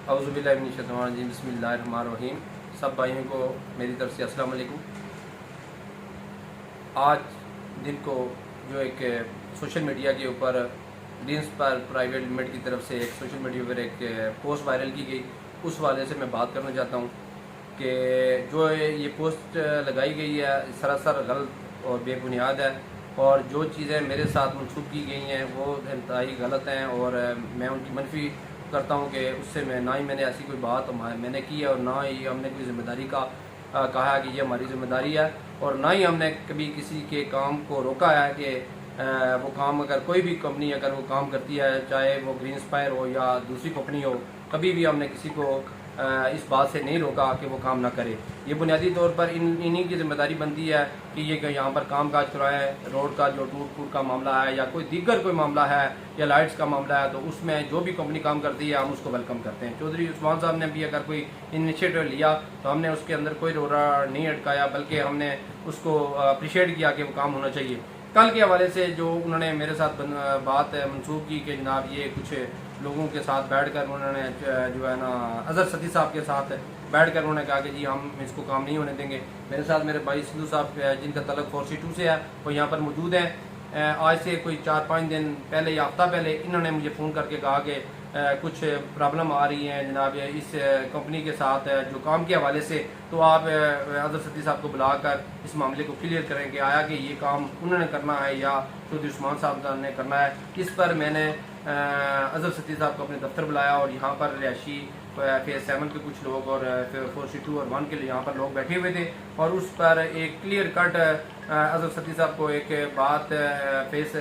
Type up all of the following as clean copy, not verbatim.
औज़ुबिल्लाहि मिनश्शैतानिर्रजीम बिस्मिल्लाहिर्रहमानिर्रहीम। सब भाइयों को मेरी तरफ से अस्सलाम वालेकुम। आज दिन को जो एक सोशल मीडिया के ऊपर ग्रीन्स पर प्राइवेट लिमिटेड की तरफ से एक सोशल मीडिया पर एक पोस्ट वायरल की गई, उस वाले से मैं बात करना चाहता हूँ कि जो ये पोस्ट लगाई गई है सरासर गलत और बेबुनियाद है, और जो चीज़ें मेरे साथ मनसूब की गई हैं वो इंतहाई गलत हैं, और मैं उनकी मनफी करता हूँ कि उससे मैं ना ही मैंने ऐसी कोई बात मैंने की है, और ना ही हमने कोई ज़िम्मेदारी का कहा है कि ये हमारी ज़िम्मेदारी है, और ना ही हमने कभी किसी के काम को रोका है कि वो काम अगर कोई भी कंपनी अगर वो काम करती है, चाहे वो ग्रीन इंस्पायर हो या दूसरी कंपनी हो, कभी भी हमने किसी को इस बात से नहीं रोका कि वो काम ना करे। ये बुनियादी तौर पर इन्हीं की जिम्मेदारी बनती है कि ये यहाँ पर काम काज कराएं। रोड का जो टूट फूट का मामला है या कोई दीगर कोई मामला है या लाइट्स का मामला है, तो उसमें जो भी कंपनी काम करती है हम उसको वेलकम करते हैं। चौधरी उस्मान साहब ने भी अगर कोई इनिशिएटिव लिया तो हमने उसके अंदर कोई रोड़ा नहीं अटकाया, बल्कि हमने उसको अप्रिशिएट किया कि वो काम होना चाहिए। कल के हवाले से जो उन्होंने मेरे साथ बात मंसूब की कि जनाब ये कुछ लोगों के साथ बैठकर उन्होंने जो है ना अजहर सती साहब के साथ बैठकर उन्होंने कहा कि जी हम इसको काम नहीं होने देंगे। मेरे साथ मेरे भाई सिद्धू साहब जिनका तलक 4C2 से है, वो यहाँ पर मौजूद हैं। आज से कोई 4-5 दिन पहले या हफ्ता पहले इन्होंने मुझे फ़ोन करके कहा कि कुछ प्रॉब्लम आ रही है जनाब इस कंपनी के साथ जो काम के हवाले से, तो आप अजहर सती साहब को बुलाकर इस मामले को क्लियर करें कि आया कि ये काम उन्होंने करना है या चौधरी उस्मान साहब ने करना है। इस पर मैंने अजहर सती साहब को अपने दफ्तर बुलाया, और यहाँ पर रिहायशी फेज 7 के कुछ लोग और 4C2 और 1 के लिए यहाँ पर लोग बैठे हुए थे, और उस पर एक क्लियर कट अजहर सती साहब को एक बात फेस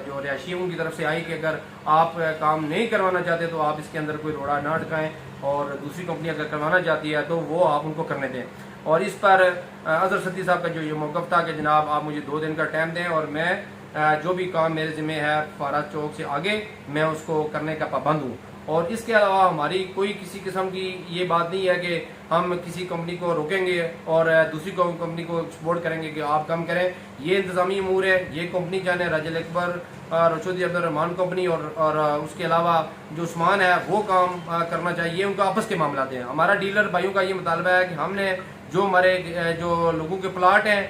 जो रिहायशियों की तरफ से आई कि अगर आप काम नहीं करवाना चाहते तो आप इसके अंदर कोई रोड़ा ना अटकाएं, और दूसरी कंपनी अगर करवाना चाहती है तो वो आप उनको करने दें। और इस पर अजहर सती साहब का जो ये मौक़िफ़ था कि जनाब आप मुझे 2 दिन का टाइम दें, और मैं जो भी काम मेरे ज़िम्मे है फाराज चौक से आगे मैं उसको करने का पाबंद हूँ। और इसके अलावा हमारी कोई किसी किस्म की ये बात नहीं है कि हम किसी कंपनी को रोकेंगे और दूसरी कंपनी को सपोर्ट करेंगे कि आप काम करें। ये इंतज़ामी अमूर है, ये कंपनी जाने राजल अकबर और चौधरी अब्दुर्रहमान कंपनी और उसके अलावा जो उस्मान है वो काम करना चाहिए, उनका आपस के मामला हैं। हमारा डीलर भाइयों का ये मुतालबा है कि हमने जो हमारे जो लोगों के प्लाट हैं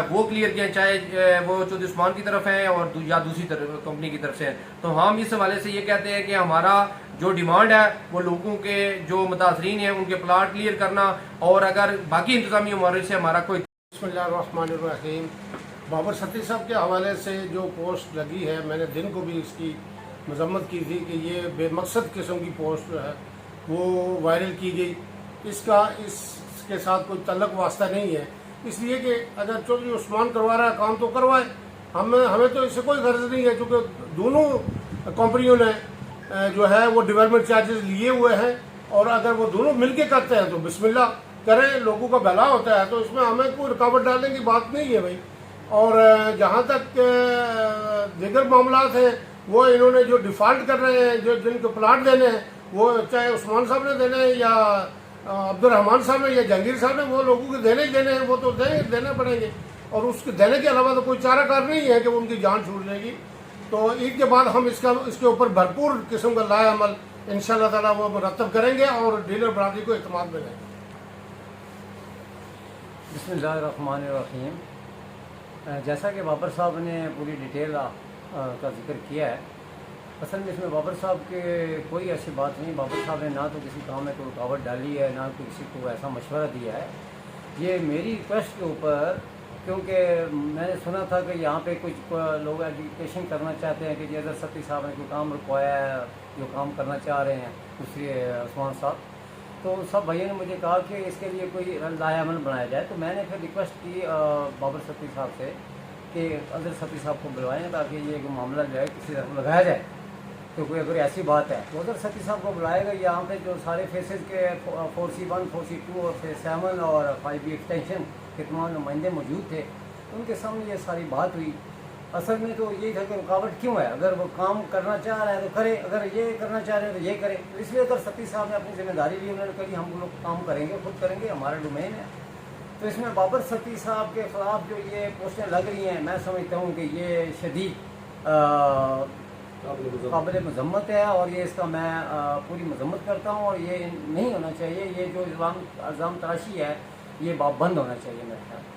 वो क्लियर किया, चाहे वो चौधरी उस्मान की तरफ है और या दूसरी कंपनी की तरफ से है। तो हम इस हवाले से ये कहते हैं कि हमारा जो डिमांड है वो लोगों के जो मुतासरीन हैं उनके प्लाट क्लियर करना, और अगर बाकी इंतजामी उम्र से हमारा कोई। बिस्मिल्लाहिर्रहमानिर्रहीम। बाबर सती साहब के हवाले से जो पोस्ट लगी है, मैंने दिन को भी इसकी मजम्मत की थी कि ये बेमकसद किस्म की पोस्ट जो है वो वायरल की गई। इसके साथ कोई तल्लक वास्ता नहीं है, इसलिए कि अगर चौधरी उस्मान करवा रहा है काम तो करवाए, हमें तो इससे कोई गर्ज नहीं है, क्योंकि दोनों कंपनियों ने जो है वो डेवलपमेंट चार्जेस लिए हुए हैं, और अगर वो दोनों मिलके करते हैं तो बिस्मिल्लाह करें, लोगों का भला होता है, तो इसमें हमें कोई रुकावट डालने की बात नहीं है भाई। और जहाँ तक दीगर मामलात हैं वो इन्होंने जो डिफ़ॉल्ट कर रहे हैं, जो जिनको प्लाट देने हैं वो चाहे उस्मान साहब ने देने हैं या अब्दुर्रहमान साहब ने या जहांगीर साहब ने, वो लोगों के देने हैं, वो तो देने पड़ेंगे, और उसके देने के अलावा तो कोई चाराकार नहीं है कि उनकी जान छूट जाएगी। तो ईद के बाद हम इसके ऊपर भरपूर किस्म का लाए अमल इंशाअल्लाह ताला वो मुरतब करेंगे और डीलर बरादरी को इत्मीनान में देंगे। बिस्मिल्लाहिर्रहमानिर्रहीम। जैसा कि बाबर साहब ने पूरी डिटेल का जिक्र किया है, असल में इसमें बाबर साहब के कोई ऐसी बात नहीं। बाबर साहब ने ना तो किसी काम में कोई रुकावट डाली है, ना तो किसी को ऐसा मशवरा दिया है। ये मेरी रिक्वेस्ट के ऊपर, क्योंकि मैंने सुना था कि यहाँ पे कुछ लोग एजुकेशन करना चाहते हैं कि अजहर सती साहब ने कोई काम रुकवाया है, जो काम करना चाह रहे हैं दूसरे उस्मान साहब, तो सब भाइयों ने मुझे कहा कि इसके लिए कोई लाएअमल बनाया जाए। तो मैंने फिर रिक्वेस्ट की बाबर सती साहब से कि अजहर सती साहब को बुलवाएं ताकि ये मामला जो है किसी तरफ लगाया जाए। तो कोई अगर ऐसी बात है तो अजहर सती साहब को बुलाएगा। यहाँ पे जो सारे फेसेस के 4C1, 4C2 और फेज 7 और 5B एक्सटेंशन के तमाम नुमाइंदे मौजूद थे, उनके सामने ये सारी बात हुई। असल में तो यही था कि रुकावट क्यों है, अगर वो काम करना चाह रहा है तो करे, अगर ये करना चाह रहे हैं तो ये करे। तो इसलिए अगर सती साहब ने अपनी जिम्मेदारी ली, उन्होंने कहा हम लोग काम करेंगे, खुद करेंगे, हमारा डोमेन है। तो इसमें बाबर सती साहब के खिलाफ जो ये पोस्टें लग रही हैं, मैं समझता हूँ कि ये शदीद قابل مذمت ہے، اور یہ اس کا میں پوری مذمت کرتا ہوں، اور یہ نہیں ہونا چاہیے، یہ جو الزام تراشی ہے یہ بند ہونا چاہیے میرے خیال میں۔